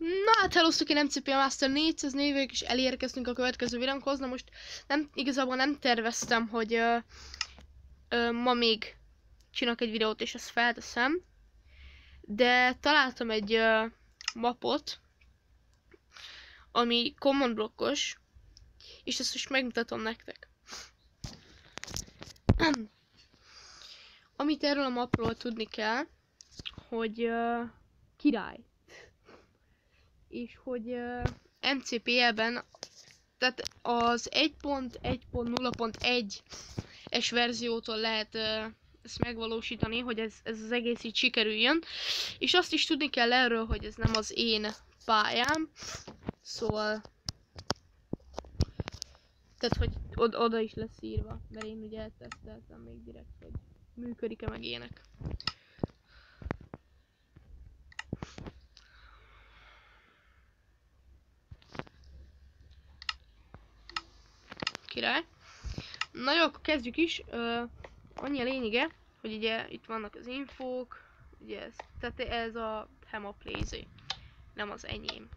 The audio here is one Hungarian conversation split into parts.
Na hát elosztuk én MCP Master 404 és elérkeztünk a következő videónkhoz. Na most igazából nem terveztem, hogy ma még csinálok egy videót és ezt felteszem. De találtam egy mapot, ami command blokkos, és ezt most megmutatom nektek. Amit erről a mapról tudni kell, hogy király. És hogy MCPL-ben, tehát az 1.1.0.1-es verziótól lehet ezt megvalósítani, hogy ez az egész így sikerüljön. És azt is tudni kell erről, hogy ez nem az én pályám. Szóval... Tehát, hogy oda is lesz írva, mert én ugye elteszteltem még direkt, hogy működik-e meg ilyenek. Király. Na jó, akkor kezdjük is. Annyi a lényege, hogy ugye itt vannak az infók, ugye tehát ez a Hemaplayzé, nem az enyém.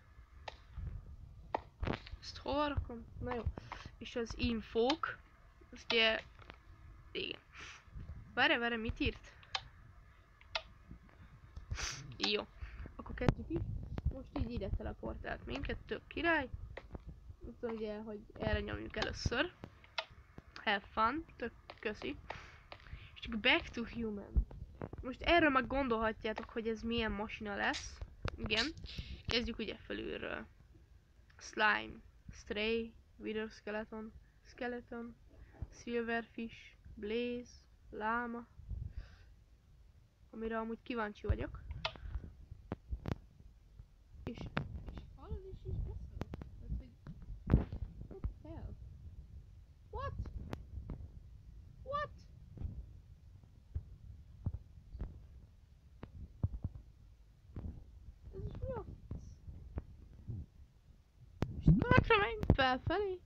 Ezt hol rakom? Na jó. És az infók, az ugye... Igen. Várj, mit írt? Jó. Akkor kezdjük is. Most így ide teleportált minket, tök király. Itt ugye, hogy erre nyomjuk először. Have fun, tök köszi. És csak back to human. Most erről meg gondolhatjátok, hogy ez milyen masina lesz. Igen. Kezdjük ugye felülről. Slime, Stray, Wither Skeleton, Skeleton, Silverfish, Blaze, Llama. Amire amúgy kíváncsi vagyok. És hallod is beszélek? What the hell? What? What? Ez is mi a... Tökre menj felfelé.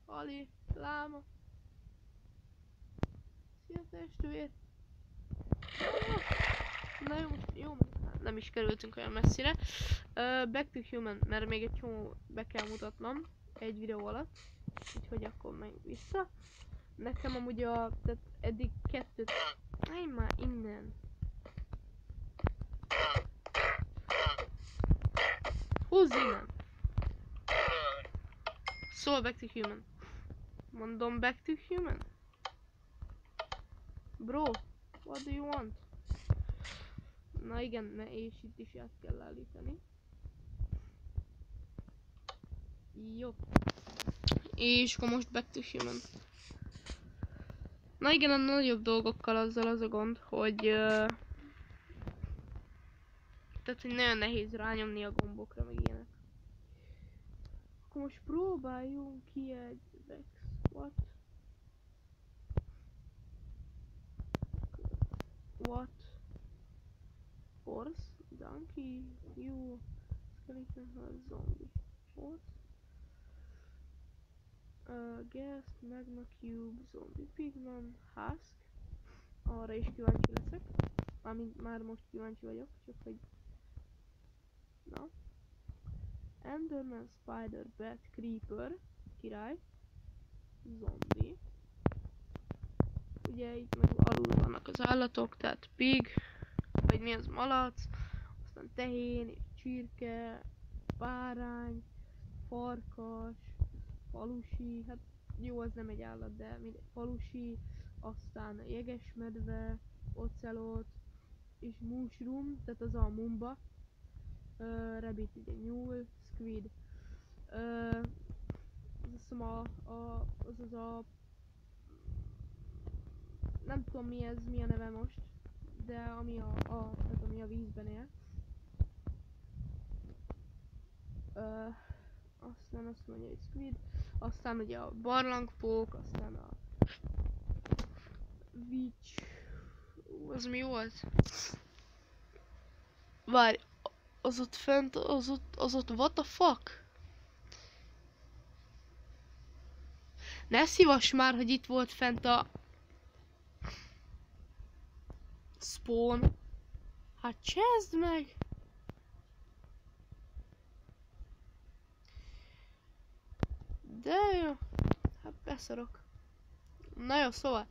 Ali, Láma. Szia testvér. Na jó, nem is kerültünk olyan messzire. Back to human, mert még egy csomó be kell mutatnom egy videó alatt. Úgyhogy akkor menj vissza. Nekem amúgy tehát eddig kettőt... Állj már innen. Húzz innen. Szóval back to human. Mondom back to human. Bro, what do you want? Na igen, és itt is át kell állítani. Jó. És akkor most back to human. Na igen, a nagyobb dolgokkal azzal az a gond, hogy... tehát, hogy nagyon nehéz rányomni a gombokra, meg ilyenek. Akkor most próbáljunk ki egy Vex. What? What? Horse? Donkey? You? Skeleton? Zombie? Horse? Guest, Magma Cube, Zombie Pigman, Husk. Arra is kíváncsi leszek. Már most kíváncsi vagyok, csak hogy... Na. Enderman, Spider, Bat, Creeper, király, Zombie. Ugye itt meg alul vannak az állatok, tehát pig, vagy mi az, malac, aztán tehén, és csirke, bárány, farkas, falusi, hát jó, az nem egy állat, de falusi, aztán jegesmedve, ocelot, és mushroom, tehát az a mumba, rabbit, ugye nyúl, squid, nem tudom mi ez, mi a neve most, de ami tehát ami a vízben él. Aztán azt mondja, hogy squid, aztán ugye a barlangfók, aztán a witch, az mi volt? Várj, az ott fent, az ott what the fuck? Ne szívass már, hogy itt volt fent a... Spawn. Hát csezd meg! De jó. Hát beszarok. Na jó, szóval.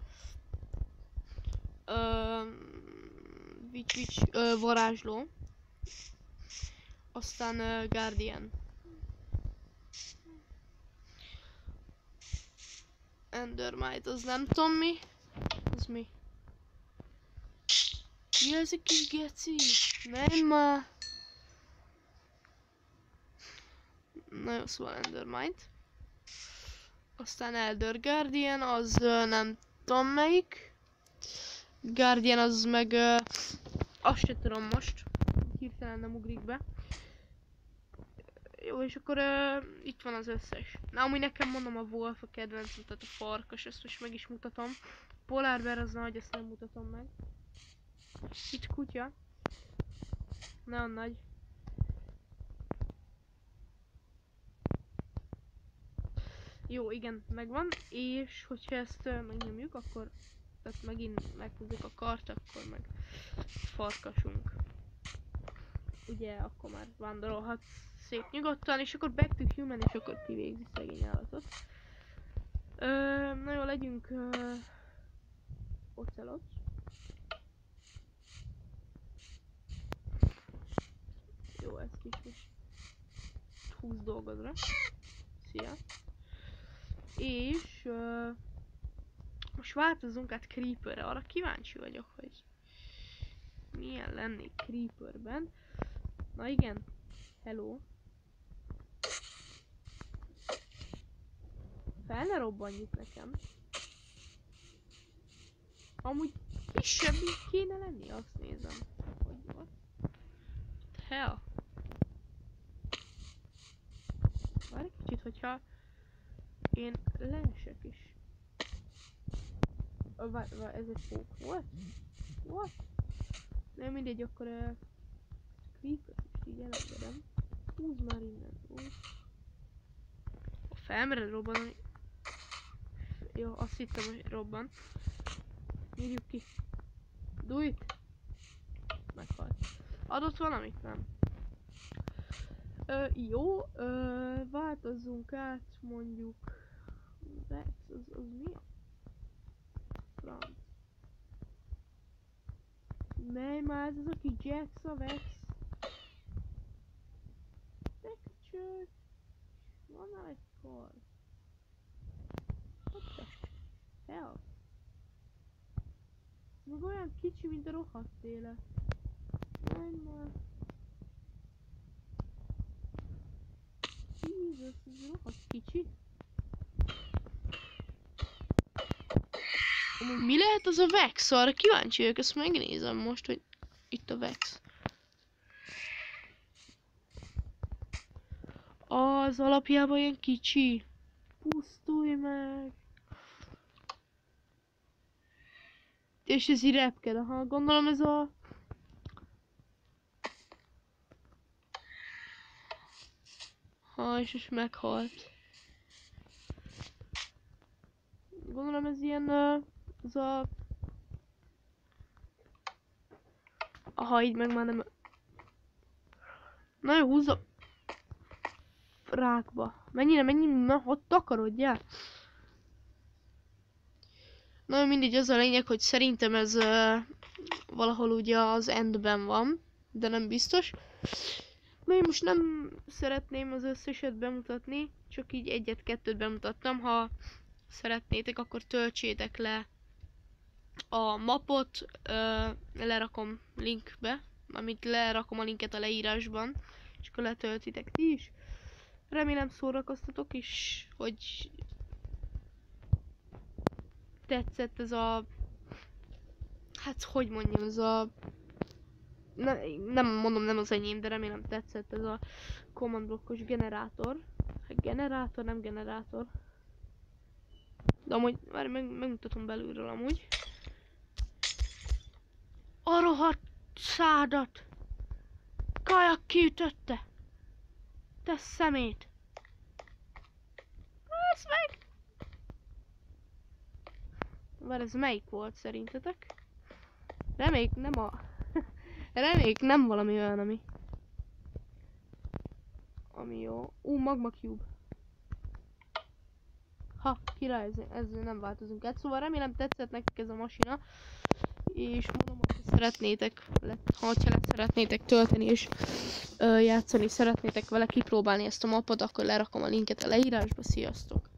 Varázsló. Aztán Guardian. Endermite, az nem tudom mi. Az mi? Mi ez a kis geci? Menj már! Na jó, szóval Endermite. Aztán Elder Guardian, az nem tudom melyik. Guardian az meg... azt se tudom most. Hirtelen nem ugrik be. Jó, és akkor itt van az összes. Na, amúgy nekem mondom a Wolf a kedvencem, tehát a farkas, ezt most meg is mutatom. Polar Bear az nagy, ezt nem mutatom meg. Itt kutya. Nagyon nagy. Jó, igen, megvan. És hogyha ezt megnyomjuk, akkor... Tehát megint meghozzuk a kart, akkor meg farkasunk. Ugye, akkor már vándorolhat szép nyugodtan, és akkor back to human, és akkor kivégzi szegény állatot. Na jó, legyünk ocelot. Jó, ez kis most 20 dolgodra. Szia! És most változunk át Creeperre, arra kíváncsi vagyok, hogy milyen lennék Creeperben. Na igen, hello. Fel ne robbanjuk nekem. Amúgy kisebb kéne lenni, azt nézem. Hogy van. Hell. Várj egy kicsit, hogyha én leesek is. Ez egy pók. What? What? Nem mindegy, akkor Creepert is így elengedem. Húzd már innen. Felmered robbanni. Jó, azt hittem, hogy robban. Írjuk ki. Do it. Meghalt. Adott valamit? Nem. Jó, változzunk át mondjuk. Vex, az mi a franc? Mely már ez az, aki Jax a Vex? Texture. Van már egy kar. What the hell? Meg olyan kicsi, mint a rohadt élet. Menj már. Jézus, ez rohadt kicsi. Mi lehet az a Vex? Arra kíváncsi vagyok, ezt megnézem most, hogy itt a Vex. Az alapjában ilyen kicsi. Pusztulj meg! És ez így repked, aha, gondolom ez a... Ha, és meghalt. Gondolom ez ilyen... ez a... Aha, így meg már nem... Na jó, húzza... Rákba. Mennyire, hogy takarodjál? Na mindegy, az a lényeg, hogy szerintem ez valahol ugye az endben van, de nem biztos. Na én most nem szeretném az összeset bemutatni, csak így egyet-kettőt bemutattam. Ha szeretnétek, akkor töltsétek le a mapot, lerakom linkbe, amit lerakom a linket a leírásban, és akkor letöltitek ti is. Remélem szórakoztatok is, hogy tetszett ez a... Hát hogy mondjam, ez a... Nem mondom, nem az enyém, de remélem tetszett ez a command blokkos generátor. Generátor, nem generátor. De amúgy, várj, megmutatom belülről amúgy. A rohadt szádat! Kajak kiütötte! Te szemét! Ez meg! Várj, ez melyik volt szerintetek? Reméljük nem a... Reméljük nem valami olyan, ami... Ami jó. Magma Cube. Ha, király, ezzel nem változunk át. Szóval remélem tetszett nektek ez a masina. És mondom, hogy szeretnétek, ha le szeretnétek tölteni és játszani, szeretnétek vele kipróbálni ezt a mapot, akkor lerakom a linket a leírásba. Sziasztok!